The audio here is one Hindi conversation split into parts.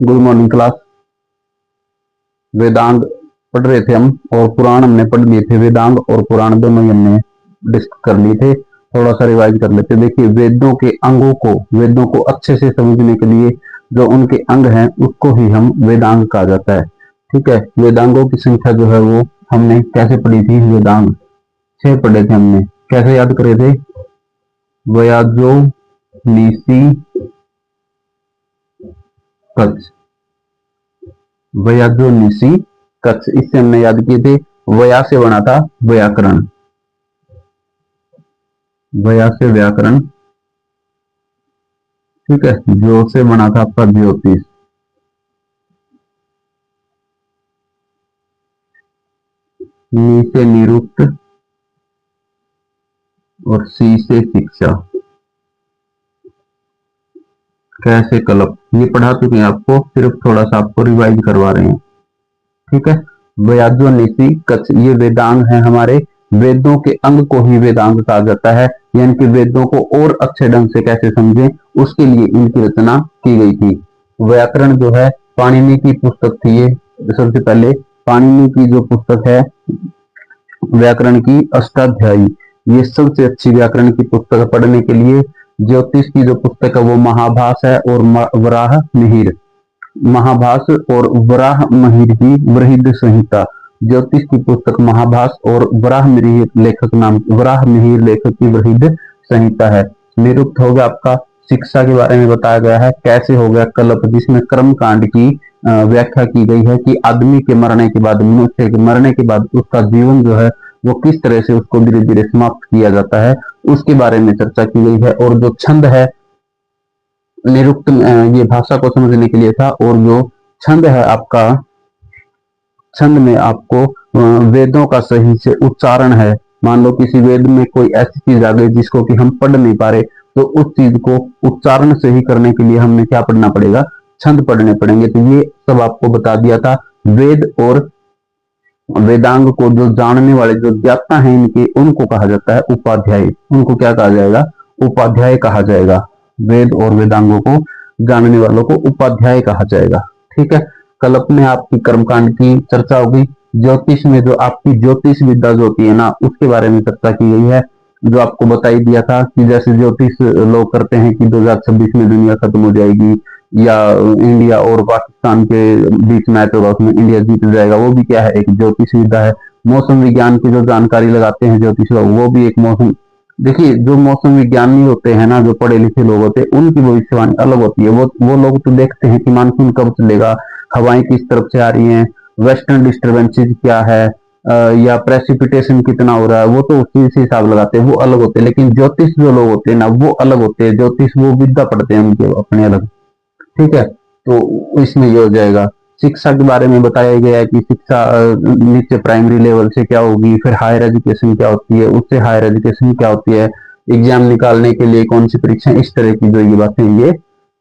Good morning class. वेदांग पढ़ रहे थे हम और पुराण हमने पढ़ लिए थे। वेदांग और पुराण दोनों ही हमने डिस्कस कर लिए थे। थोड़ा सा रिवाइज कर लेते। देखिए, वेदों के अंगों को, वेदों को अच्छे से समझने के लिए जो उनके अंग हैं उसको ही हम वेदांग कहा जाता है। ठीक है, वेदांगों की संख्या जो है वो हमने कैसे पढ़ी थी? वेदांग 6 पढ़े थे हमने। कैसे याद करे थे? वयाजो, नीसी, कच्छ। वयाजो, निसी, कच्छ, इससे हमने याद किए थे। वया से बना था व्याकरण, वया से व्याकरण। ठीक है, जो से बना था आपका ज्योतिष। नी से निरुक्त और सी से शिक्षा। कैसे कल्प, ये पढ़ा चुके हैं आपको, सिर्फ थोड़ा सा आपको रिवाइज करवा रहे हैं। ठीक है, वयाजो, निसी, कच्छ, ये वेदांग है हमारे। वेदों के अंग को ही वेदांग कहा जाता है। यानी कि वेदों को और अच्छे ढंग से कैसे समझें, उसके लिए इनकी रचना की गई थी। व्याकरण जो है पाणिनि की पुस्तक थी। ये सबसे पहले पाणिनि की जो पुस्तक है व्याकरण की, अष्टाध्यायी, ये सबसे अच्छी व्याकरण की पुस्तक है पढ़ने के लिए। ज्योतिष की जो पुस्तक है वो महाभास है और वराह मिहिर, महाभास और वराह मिहिर की वृहद संहिता। ज्योतिष की पुस्तक महाभास और वराह मिहिर लेखक नाम, वराह मिहिर लेखक की वृहद संहिता है। निरुक्त हो गया आपका, शिक्षा के बारे में बताया गया है। कैसे हो गया कल्प, जिसमें कर्म कांड की व्याख्या की गई है कि आदमी के मरने के बाद, मनुष्य के मरने के बाद उसका जीवन जो है वो किस तरह से उसको धीरे धीरे समाप्त किया जाता है, उसके बारे में चर्चा की गई है। और जो छंद है, निरुक्त ये भाषा को समझने के लिए था। और जो छंद है आपका, छंद में आपको वेदों का सही से उच्चारण है। मान लो किसी वेद में कोई ऐसी चीज आ गई जिसको कि हम पढ़ नहीं पा रहे, तो उस चीज को उच्चारण सही करने के लिए हमने क्या पढ़ना पड़ेगा? छंद पढ़ने पड़ेंगे। तो ये सब आपको बता दिया था। वेद और वेदांग को जो जानने वाले, जो ज्ञाता हैं इनके, उनको कहा जाता है उपाध्याय। उनको क्या कहा जाएगा? उपाध्याय कहा जाएगा। वेद और वेदांगों को जानने वालों को उपाध्याय कहा जाएगा। ठीक है, कल्प में आपकी कर्मकांड की चर्चा होगी। ज्योतिष में जो आपकी ज्योतिष विद्या जो होती है ना, उसके बारे में चर्चा की गई है। जो आपको बताई दिया था कि जैसे ज्योतिष लोग करते हैं कि 2026 में दुनिया खत्म हो जाएगी या इंडिया और पाकिस्तान के बीच मैच होगा, उसमें इंडिया जीत जाएगा, वो भी क्या है? एक ज्योतिष विद्या है। मौसम विज्ञान की जो जानकारी लगाते हैं ज्योतिष लोग, वो भी एक मौसम, देखिए जो मौसम विज्ञानी होते हैं ना, जो पढ़े लिखे लोग होते हैं, उनकी भविष्यवाणी अलग होती है। वो लोग तो देखते हैं कि मानसून कब चलेगा, हवाएं किस तरफ से आ रही हैं, वेस्टर्न डिस्टर्बेंसेज क्या है, या प्रेसिपिटेशन कितना हो रहा है, वो तो उसी से हिसाब लगाते हैं, वो अलग होते हैं। लेकिन ज्योतिष जो लोग होते हैं ना, वो अलग होते हैं। ज्योतिष वो विद्या पढ़ते हैं उनके अपने अलग। ठीक है, तो इसमें ये हो जाएगा। शिक्षा के बारे में बताया गया है कि शिक्षा नीचे प्राइमरी लेवल से क्या होगी, फिर हायर एजुकेशन क्या होती है, उससे हायर एजुकेशन क्या होती है, एग्जाम निकालने के लिए कौन सी परीक्षा, इस तरह की जो ये बातें ये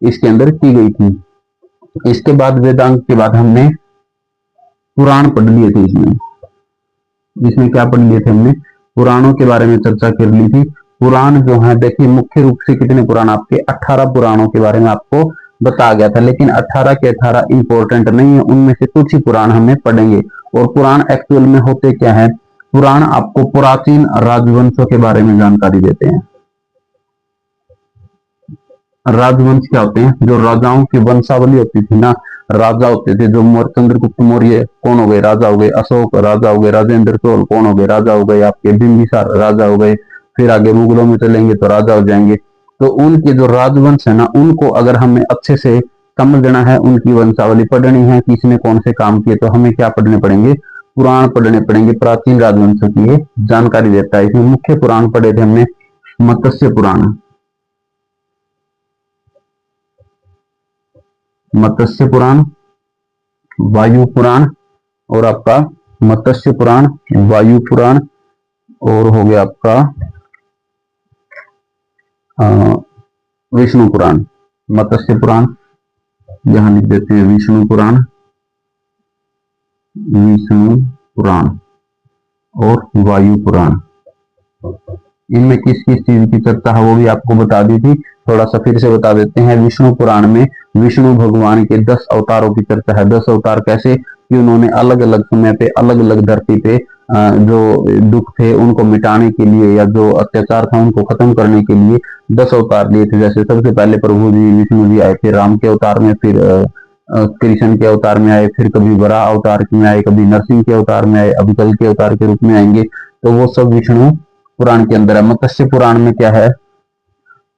इसके अंदर की गई थी। इसके बाद वेदांग के बाद हमने पुराण पढ़ लिए थे। इसमें क्या पढ़ लिए थे हमने? पुराणों के बारे में चर्चा कर ली थी। पुराण जो है, देखिए मुख्य रूप से कितने पुराण, आपके 18 पुराणों के बारे में आपको बताया गया था। लेकिन 18 के 18 इंपॉर्टेंट नहीं है, उनमें से कुछ ही पुराण हमें पढ़ेंगे। और पुराण एक्चुअल में होते क्या है? पुराण आपको प्राचीन राजवंशों के बारे में जानकारी देते हैं। राजवंश क्या होते हैं? जो राजाओं की वंशावली होती थी ना, राजा होते थे। जो चंद्रगुप्त मौर्य कौन हो गए? राजा हो गए। अशोक राजा हो गए। राजेंद्र चोल कौन हो गए? राजा हो गए। आपके बिंबिसार राजा हो गए। फिर आगे मुगलों में चलेंगे तो राजा हो जाएंगे। तो उनके जो राजवंश है ना, उनको अगर हमें अच्छे से समझना है, उनकी वंशावली पढ़नी है, किसने कौन से काम किए, तो हमें क्या पढ़ने पड़ेंगे? पुराण पढ़ने पड़ेंगे। प्राचीन राजवंशों की ये जानकारी देता है। इसमें मुख्य पुराण पढ़े थे हमने। मत्स्य पुराण, मत्स्य पुराण, वायु पुराण, और आपका मत्स्य पुराण, वायु पुराण, और हो गया आपका विष्णु पुराण। मत्स्य पुराण यहां लिख देते हैं, विष्णु पुराण, विष्णु पुराण और वायु पुराण। इनमें किस किस चीज की चर्चा है वो भी आपको बता दी थी। थोड़ा सा फिर से बता देते हैं। विष्णु पुराण में विष्णु भगवान के 10 अवतारों की चर्चा है। 10 अवतार कैसे कि उन्होंने अलग अलग समय पे अलग अलग धरती पे जो दुख थे उनको मिटाने के लिए या जो अत्याचार था उनको खत्म करने के लिए 10 अवतार लिए थे। जैसे सबसे पहले प्रभु जी विष्णु जी आए थे राम के अवतार में, फिर कृष्ण के अवतार में आए, फिर कभी वराह अवतार में आए, कभी नरसिंह के अवतार में आए, अभी कल के अवतार के रूप में आएंगे। तो वो सब विष्णु पुराण के अंदर है। मत्स्य पुराण में क्या है,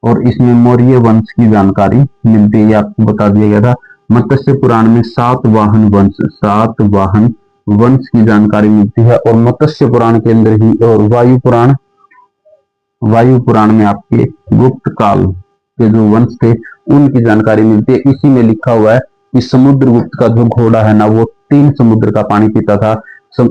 और इसमें मौर्य वंश की जानकारी मिलती है, आपको बता दिया गया था। मत्स्य पुराण में सात वाहन वंश की जानकारी मिलती है, और मत्स्य पुराण के अंदर ही और वायु पुराण में आपके गुप्त काल के जो वंश थे उनकी जानकारी मिलती है। इसी में लिखा हुआ है कि समुद्रगुप्त का जो घोड़ा है ना वो 3 समुद्र का पानी पीता था।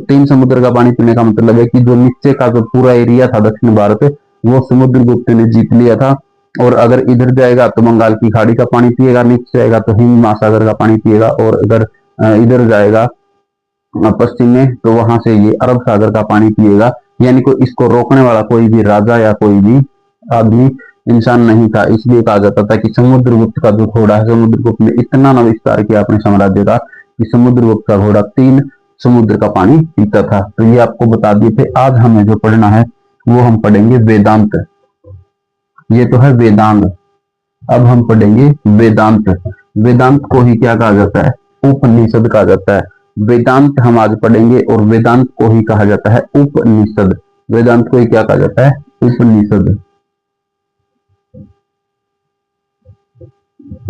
3 समुद्र का पानी पीने का मतलब है कि जो नीचे का जो पूरा एरिया था दक्षिण भारत वो समुद्रगुप्त ने जीत लिया था। और अगर इधर जाएगा तो बंगाल की खाड़ी का पानी पिएगा, नीचे जाएगा तो हिंद महासागर का पानी पिएगा, और अगर इधर जाएगा पश्चिम में तो वहां से ये अरब सागर का पानी पिएगा। यानी को इसको रोकने वाला कोई भी राजा या कोई भी आदमी इंसान नहीं था। इसलिए कहा जाता था कि समुद्रगुप्त का जो घोड़ा है, समुद्रगुप्त ने इतना न विस्तार किया अपने साम्राज्य का कि समुद्रगुप्त का घोड़ा 3 समुद्र का पानी पीता था। तो ये आपको बता दिए थे। आज हमें जो पढ़ना है वो हम पढ़ेंगे वेदांत। ये तो है वेदांग। अब हम पढ़ेंगे वेदांत। वेदांत को ही क्या कहा जाता है, उपनिषद कहा जाता है। वेदांत हम आज पढ़ेंगे और वेदांत को ही कहा जाता है उपनिषद। वेदांत को ही क्या कहा जाता है, उपनिषद।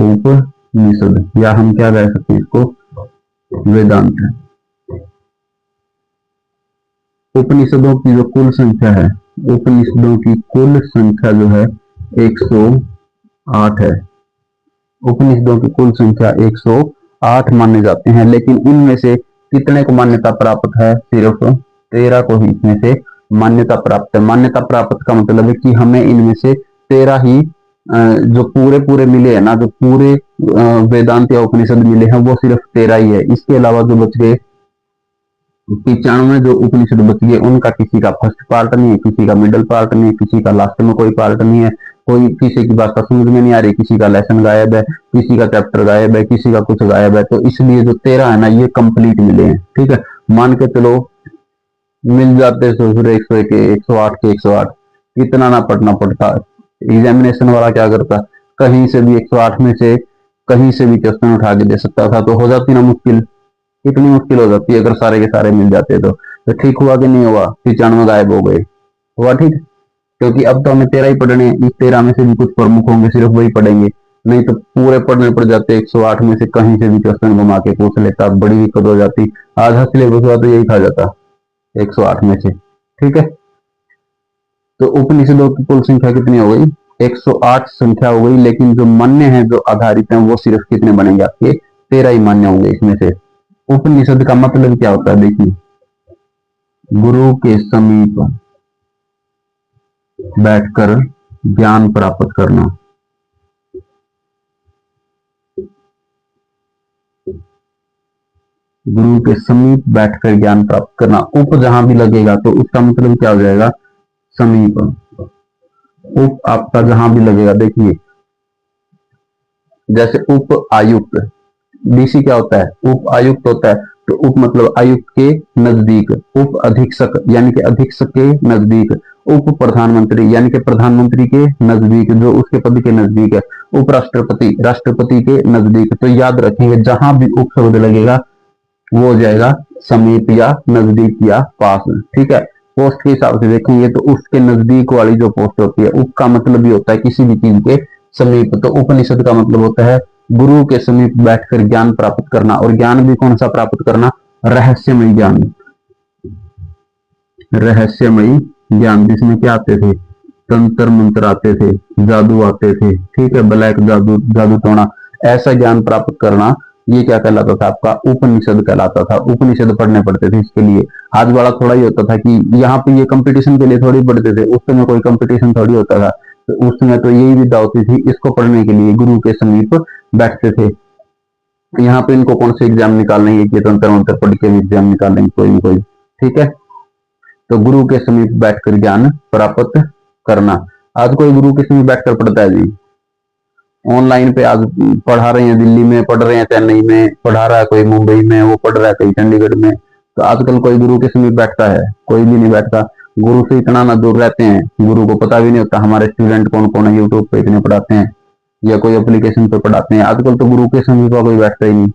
उपनिषद या हम क्या कह सकते हैं इसको, वेदांत। उपनिषदों की जो कुल संख्या है, उपनिषदों की कुल संख्या जो है 108 है। उपनिषदों की कुल संख्या 108 माने जाते हैं, लेकिन इनमें से कितने को मान्यता प्राप्त है, सिर्फ 13 को ही इसमें से मान्यता प्राप्त है। मान्यता प्राप्त का मतलब है कि हमें इनमें से 13 ही जो पूरे मिले हैं ना, जो पूरे वेदांत या उपनिषद मिले हैं वो सिर्फ 13 ही है। इसके अलावा जो बच गए 95 जो उपनिषद बच गए उनका किसी का फर्स्ट पार्ट नहीं है, किसी का मिडिल पार्ट नहीं है, किसी का लास्ट में कोई पार्ट नहीं है, कोई किसी की बात समझ में नहीं आ रही, किसी का लेसन गायब है, किसी का चैप्टर गायब है, किसी का कुछ गायब है। तो इसलिए जो 13 है ना ये कंप्लीट मिले हैं। ठीक है, मान के चलो मिल जाते तो फिर 101 के 108 के 108 इतना ना पढ़ना पड़ता। एग्जामिनेशन वाला क्या करता, कहीं से भी 108 में से कहीं से भी क्वेश्चन उठा के दे सकता था, तो हो जाती ना मुश्किल। कितनी मुश्किल हो जाती है अगर सारे के सारे मिल जाते तो ठीक हुआ कि नहीं हुआ, 95 गायब हो गए, हुआ ठीक। क्योंकि अब तो हमें 13 ही पढ़ने, इस 13 में से भी कुछ प्रमुख होंगे सिर्फ वही पढ़ेंगे, नहीं तो पूरे पढ़ने पड़ जाते। 108 में से कहीं से भी क्वेश्चन घुमा के पूछ लेता, बड़ी दिक्कत हो जाती। आधा सिलेबस हुआ तो यही खा जाता 108 में से। ठीक है, तो उपनिषदों की कुल संख्या कितनी हो गई, 108 संख्या हो गई। लेकिन जो मान्य है, जो आधारित है, वो सिर्फ कितने बनेंगे आपके, 13 ही मान्य होंगे इसमें से। उपनिषद का मतलब क्या होता है, देखिए, गुरु के समीप बैठकर ज्ञान प्राप्त करना। गुरु के समीप बैठकर ज्ञान प्राप्त करना। उप जहां भी लगेगा तो उसका मतलब क्या हो जाएगा, समीप। उप आपका जहां भी लगेगा, देखिए जैसे उप आयुक्त, डीसी क्या होता है, उप आयुक्त होता है। तो उप मतलब आयुक्त के नजदीक, उप अधीक्षक यानी कि अधीक्षक के नजदीक, उप प्रधानमंत्री यानी कि प्रधानमंत्री के नजदीक, जो उसके पद के नजदीक है, उप राष्ट्रपति राष्ट्रपति के नजदीक। तो याद रखेंगे जहां भी उप शब्द लगेगा वो हो जाएगा समीप या नजदीक या पास। ठीक है, पोस्ट के हिसाब से देखेंगे तो उसके नजदीक वाली जो पोस्ट होती है, उप का मतलब भी होता है किसी भी चीज के समीप। तो उपनिषद का मतलब होता है गुरु के समीप बैठकर ज्ञान प्राप्त करना। और ज्ञान भी कौन सा प्राप्त करना, रहस्यमय ज्ञान। रहस्यमय ज्ञान जिसमें क्या आते थे, तंत्र मंत्र आते थे, जादू आते थे। ठीक है, ब्लैक जादू, जादू टोना, ऐसा ज्ञान प्राप्त करना, ये क्या कहलाता था आपका, उपनिषद कहलाता था। उपनिषद पढ़ने पड़ते थे इसके लिए। आज वाला थोड़ा ही होता था कि यहाँ पे ये कंपटीशन के लिए थोड़ी पढ़ते थे, उस समय कोई कंपटीशन थोड़ी होता था। तो उस समय तो यही विद्या होती थी, इसको पढ़ने के लिए गुरु के समीप बैठते थे। यहाँ पे इनको कौन से एग्जाम निकालने, ये तंत्र मंत्र पढ़ के एग्जाम निकालेंगे कोई ना कोई। ठीक है, तो गुरु के समीप बैठकर ज्ञान प्राप्त करना। आज कोई गुरु के समीप बैठकर पढ़ता है जी, ऑनलाइन पे आज पढ़ा रहे हैं, दिल्ली में पढ़ रहे हैं, चेन्नई में पढ़ा रहा है, कोई मुंबई में, वो पढ़ रहा है कहीं चंडीगढ़ में। तो आजकल कोई गुरु के समीप बैठता है? कोई भी नहीं बैठता। गुरु से इतना ना दूर रहते हैं, गुरु को पता भी नहीं होता हमारे स्टूडेंट कौन कौन है, यूट्यूब पे इतने पढ़ाते हैं या कोई एप्लीकेशन पे पढ़ाते हैं। आजकल तो गुरु के समीप कोई बैठता ही नहीं।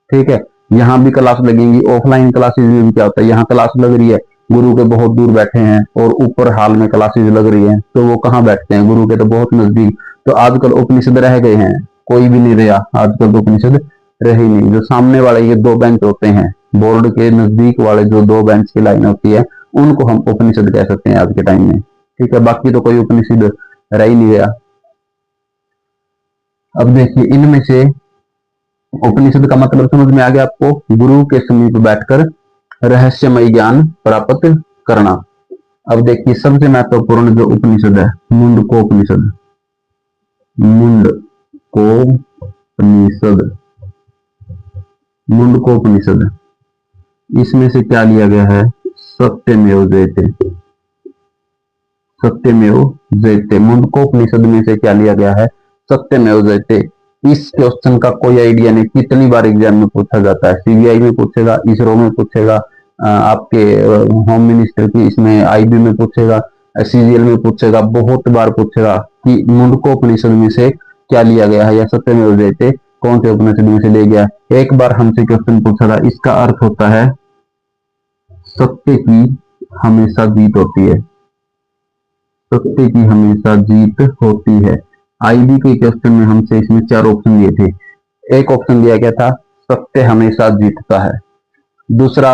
ठीक है, यहाँ भी क्लास लगेंगी, ऑफलाइन क्लासेस में भी क्या होता है, यहाँ क्लास लग रही है, गुरु के बहुत दूर बैठे हैं और ऊपर हाल में क्लासेस लग रही है, तो वो कहाँ बैठते हैं? गुरु के तो बहुत नजदीक। तो आजकल उपनिषद रह गए हैं, कोई भी नहीं रहा आजकल, तो उपनिषद रहे ही नहीं। जो सामने वाले ये दो बेंच होते हैं, बोर्ड के नजदीक वाले जो दो बेंच की लाइन होती है, उनको हम उपनिषद कह सकते हैं आज के टाइम में। ठीक है, बाकी तो कोई उपनिषद रह ही नहीं गया। अब देखिए, इनमें से उपनिषद का मतलब समझ में आ गया आपको? गुरु के समीप बैठकर रहस्यमय ज्ञान प्राप्त करना। अब देखिए, सबसे महत्वपूर्ण जो उपनिषद है, मुंडकोपनिषद। मुंडकोपनिषद, मुंडकोपनिषद, इसमें से क्या लिया गया है? सत्यमेव जयते, सत्यमेव जयते। मुंडकोपनिषद में से क्या लिया गया है? सत्यमेव जयते। इस क्वेश्चन का कोई आइडिया नहीं, कितनी बार एग्जाम में पूछा जाता है। सीबीआई में पूछेगा, इसरो में पूछेगा, आपके होम मिनिस्टर की इसमें आईबी में पूछेगा, सीजीएल में पूछेगा, बहुत बार पूछेगा कि मुंडकोपनिषद में से क्या लिया गया है, या सत्यमेव जयते कौन से उपनिषद में से ले गया। एक बार हमसे क्वेश्चन पूछा था, इसका अर्थ होता है सत्य की हमेशा जीत होती है, सत्य की हमेशा जीत होती है। आईबी के क्वेश्चन में हमसे इसमें 4 ऑप्शन दिए थे। एक ऑप्शन दिया गया था सत्य हमेशा जीतता है, दूसरा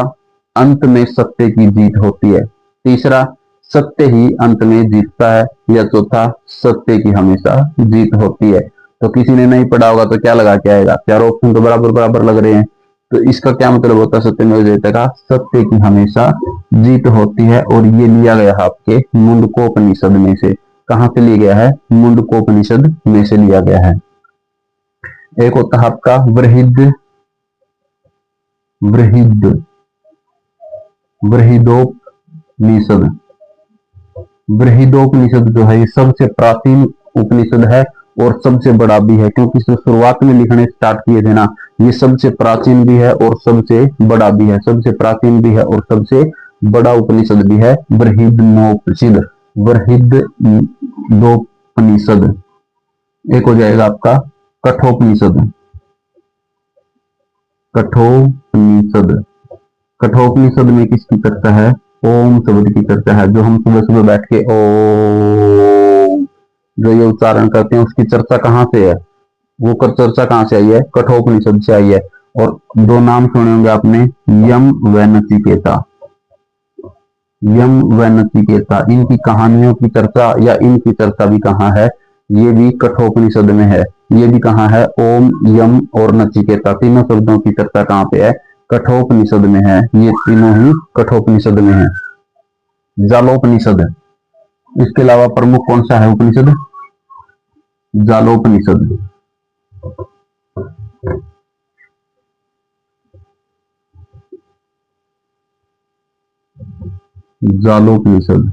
अंत में सत्य की जीत होती है, तीसरा सत्य ही अंत में जीतता है, या चौथा सत्य की हमेशा जीत होती है। तो किसी ने नहीं पढ़ा होगा तो क्या लगा के आएगा? 4 ऑप्शन तो बराबर बराबर लग रहे हैं। तो इसका क्या मतलब होता है सत्यमेव जयते का? सत्य की हमेशा जीत होती है। और ये लिया गया है आपके मुंडकोपनिषद में से। कहां से लिया गया है? मुंडकोपनिषद में से लिया गया है। एक होता है आपका बृहद बृहदोपनिषद। बृहदोपनिषद जो है ये सबसे प्राचीन उपनिषद है और सबसे बड़ा भी है, क्योंकि शुरुआत में लिखने स्टार्ट किए थे ना, ये सबसे प्राचीन भी है और सबसे बड़ा भी है, सबसे प्राचीन भी है और सबसे बड़ा उपनिषद भी है बृहदोपनिषद, बृहदोपनिषद। एक हो जाएगा आपका कठोपनिषद, कठोपनिषद। कठोपनिषद में किसकी चर्चा है? ओम शब्द की चर्चा है। जो हम सुबह सुबह बैठ के ओम जो ये उच्चारण करते हैं, उसकी चर्चा कहां से है? वो चर्चा कहां से आई है? कठोपनिषद से आई है। और 2 नाम सुने होंगे आपने, यम व नचिकेता, यम व नचिकेता। इनकी कहानियों की चर्चा या इनकी चर्चा भी कहां है? ये भी कठोपनिषद में है। ये भी कहां है? ओम, यम और नचिकेता, तीनों शब्दों की चर्चा कहां पे है? कठोपनिषद में है। ये तीनों ही कठोपनिषद में है। जालोपनिषद, इसके अलावा प्रमुख कौन सा है उपनिषद? जालोपनिषद। जालोपनिषद,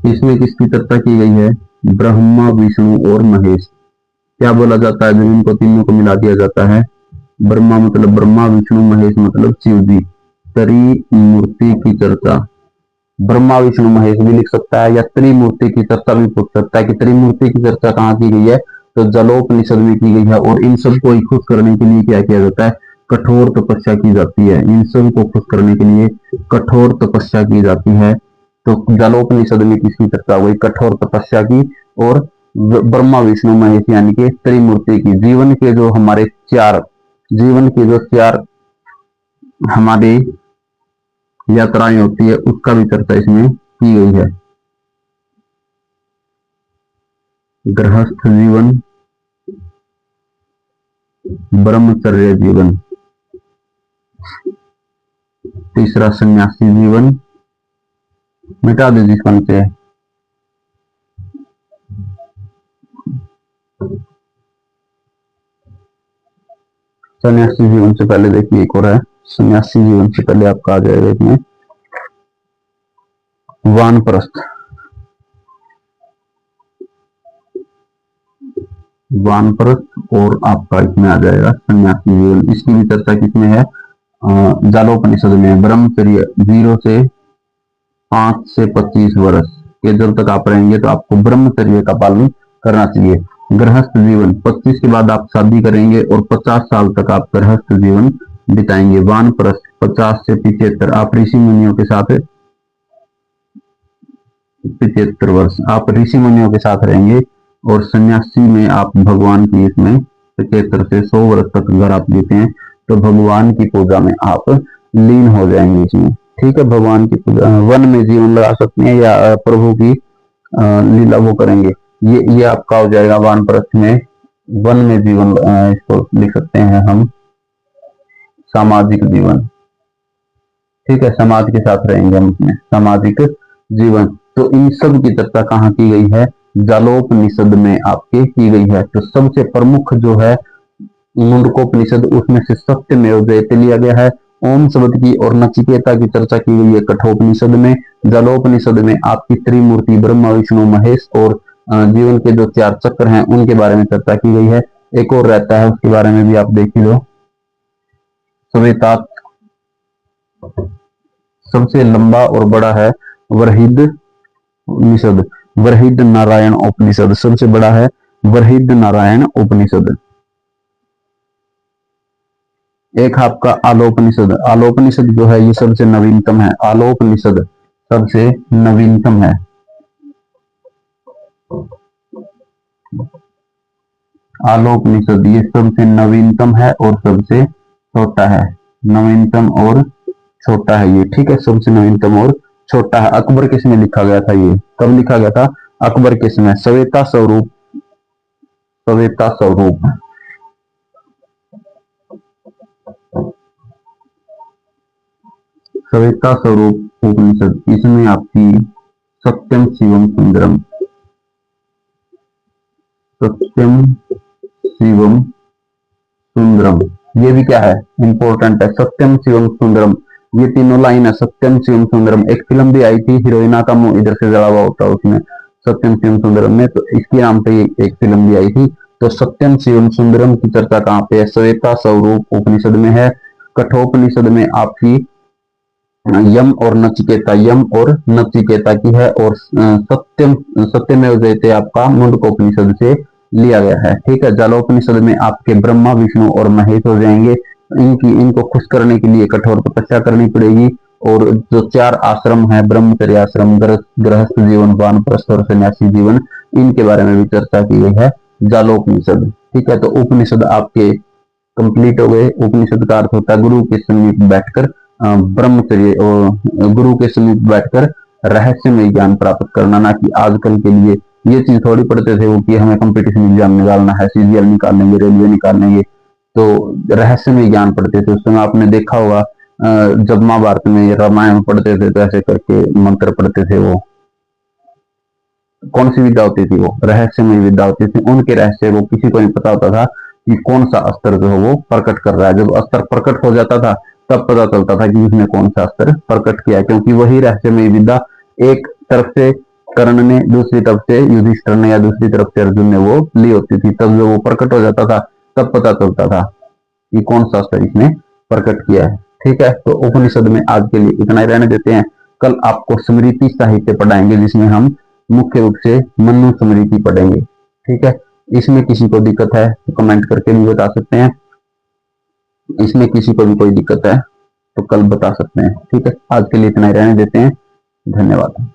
इसमें किसकी चर्चा की गई है? ब्रह्मा, विष्णु और महेश। क्या बोला जाता है जब इनको तीनों को मिला दिया जाता है? ब्रह्मा मतलब ब्रह्मा, विष्णु, महेश मतलब शिव जी। त्रिमूर्ति की चर्चा, ब्रह्मा विष्णु महेश भी लिख सकता है, या त्रिमूर्ति की चर्चा भी पूछ सकता है कि त्रिमूर्ति की चर्चा कहाँ की गई है? तो जलोपनिषद में की गई है। और इन सबको खुश करने के लिए क्या किया जाता है? कठोर तपस्या की जाती है। इन सबको खुश करने के लिए कठोर तपस्या की जाती है। तो जलोपनिषद में किसकी चर्चा हुई? कठोर तपस्या की। और ब्रह्मा विष्णु महेश यानी कि त्रिमूर्ति की। जीवन के जो हमारे 4 हमारी यात्राएं होती है, उसका भी चर्चा इसमें की गई है। गृहस्थ जीवन, ब्रह्मचर्य जीवन, तीसरा सन्यासी जीवन, मिटा दे जिसका नीचे है, सन्यासी जीवन से पहले देखिए एक और है, सन्यासी जीवन से पहले आपका आ जाएगा इसमें वानप्रस्थ। वानप्रस्थ और आपका इसमें आ जाएगा सन्यासी जीवन। इसकी भी चर्चा किसमें है? जालोपनिषद में। ब्रह्मचर्य 0 से 5 से 25 वर्ष के जब तक आप रहेंगे तो आपको ब्रह्मचर्य का पालन करना चाहिए। गृहस्थ जीवन 25 के बाद आप शादी करेंगे और 50 साल तक आप गृहस्थ जीवन बिताएंगे। वानप्रस्थ 50 से 75 आप ऋषि मुनियों के साथ 75 वर्ष आप ऋषि मुनियों के साथ रहेंगे। और सन्यासी में आप भगवान की इसमें 75 से 100 वर्ष तक अगर आप जीते हैं तो भगवान की पूजा में आप लीन हो जाएंगे इसमें। ठीक है, भगवान की पूजा वन में जीवन लगा सकते हैं या प्रभु की लीला वो करेंगे। ये आपका हो जाएगा वानप्रस्थ में वन में जीवन। इसको लिख सकते हैं हम सामाजिक जीवन। ठीक है, समाज के साथ रहेंगे हम इसमें, सामाजिक जीवन। तो इन सब की चर्चा कहाँ की गई है? जालोपनिषद में आपके की गई है। तो सबसे प्रमुख जो है मुंडकोपनिषद, उसमें से सत्यमेव जयते लिया गया है। ओम शब्द की और नचिकेता की चर्चा की गई है कठोपनिषद में। जालोपनिषद में आपकी त्रिमूर्ति ब्रह्मा विष्णु महेश और जीवन के जो 4 चक्र हैं उनके बारे में चर्चा की गई है। एक और रहता है, उसके बारे में भी आप देख लो। श्वेता सबसे लंबा और बड़ा है वरहिद उपनिषद। वरहिद नारायण उपनिषद सबसे बड़ा है वरहिद नारायण उपनिषद। एक आपका आलोपनिषद। आलोपनिषद जो है ये सबसे नवीनतम है। आलोपनिषद सबसे नवीनतम है। आलोपनिषद ये सबसे नवीनतम है और सबसे छोटा है। नवीनतम और छोटा है ये। ठीक है, सबसे नवीनतम और छोटा है। अकबर के समय लिखा गया था। ये कब लिखा गया था? अकबर के समय। श्वेता स्वरूप, श्वेता स्वरूप, श्वेता स्वरूप उपनिषद। इसमें आपकी सत्यम शिवम सुंदरम, सत्यम शिवम सुंदरम, ये भी क्या है? इंपॉर्टेंट है। सत्यम शिवम सुंदरम, ये तीनों लाइन है। सत्यम शिवम सुंदरम। एक फिल्म भी आई थी, हीरोइना का मुंह इधर से जला हुआ होता है उसमें, सत्यम शिवम सुंदरम में। तो इसके नाम पे एक फिल्म भी आई थी। तो सत्यम शिवम सुंदरम की चर्चा कहाँ पे है? श्वेता स्वरूप उपनिषद में है। कठोपनिषद में आपकी यम और नचिकेता, यम और नचिकेता की है। और सत्यमेव जयते आपका मुंडकोपनिषद से लिया गया है। ठीक है, जालोपनिषद में आपके ब्रह्मा विष्णु और महेश हो जाएंगे। इनको खुश करने के लिए कठोर तपस्या करनी पड़ेगी। और जो 4 आश्रम है, ब्रह्मचर्य आश्रम, गृहस्थ जीवन, वानप्रस्थ और सन्यासी जीवन, इनके बारे में भी चर्चा की गई है जालोपनिषद। ठीक है, तो उपनिषद आपके कंप्लीट हो गए। उपनिषद का अर्थ होता है गुरु के समीप बैठकर ब्रह्मचर्य और गुरु के समीप बैठकर रहस्यमय ज्ञान प्राप्त करना। ना कि आजकल के लिए ये चीज थोड़ी पढ़ते थे वो कि हमें कंपटीशन एग्जाम निकालना है, सीजीएल निकाल लेंगे, रेलवे निकाल लेंगे। तो रहस्यमय ज्ञान पढ़ते थे। उस समय आपने देखा होगा जब महाभारत में रामायण पढ़ते थे तो ऐसे करके मंत्र पढ़ते थे। वो कौन सी विद्या होती थी? वो रहस्यमय विद्या होती थी। उनके रहस्य वो किसी को नहीं पता होता था कि कौन सा अस्त्र जो है वो प्रकट कर रहा है। जब अस्त्र प्रकट हो जाता था तब पता चलता था कि उसने कौन सा अस्त्र प्रकट किया, क्योंकि वही रहस्यमय विद्या एक तरफ से कर्ण ने, दूसरी तरफ से युधिष्ठिर ने या दूसरी तरफ से अर्जुन ने वो ली होती थी। तब जब वो प्रकट हो जाता था तब पता चलता था कि कौन सा अस्त्र इसने प्रकट किया है। ठीक है, तो उपनिषद में आज के लिए इतना ही रहने देते हैं। कल आपको स्मृति साहित्य पढ़ाएंगे जिसमें हम मुख्य रूप से मनु स्मृति पढ़ेंगे। ठीक है, इसमें किसी को दिक्कत है तो कमेंट करके भी बता सकते हैं। इसमें किसी को भी कोई दिक्कत है तो कल बता सकते हैं। ठीक है, आज के लिए इतना ही रहने देते हैं। धन्यवाद।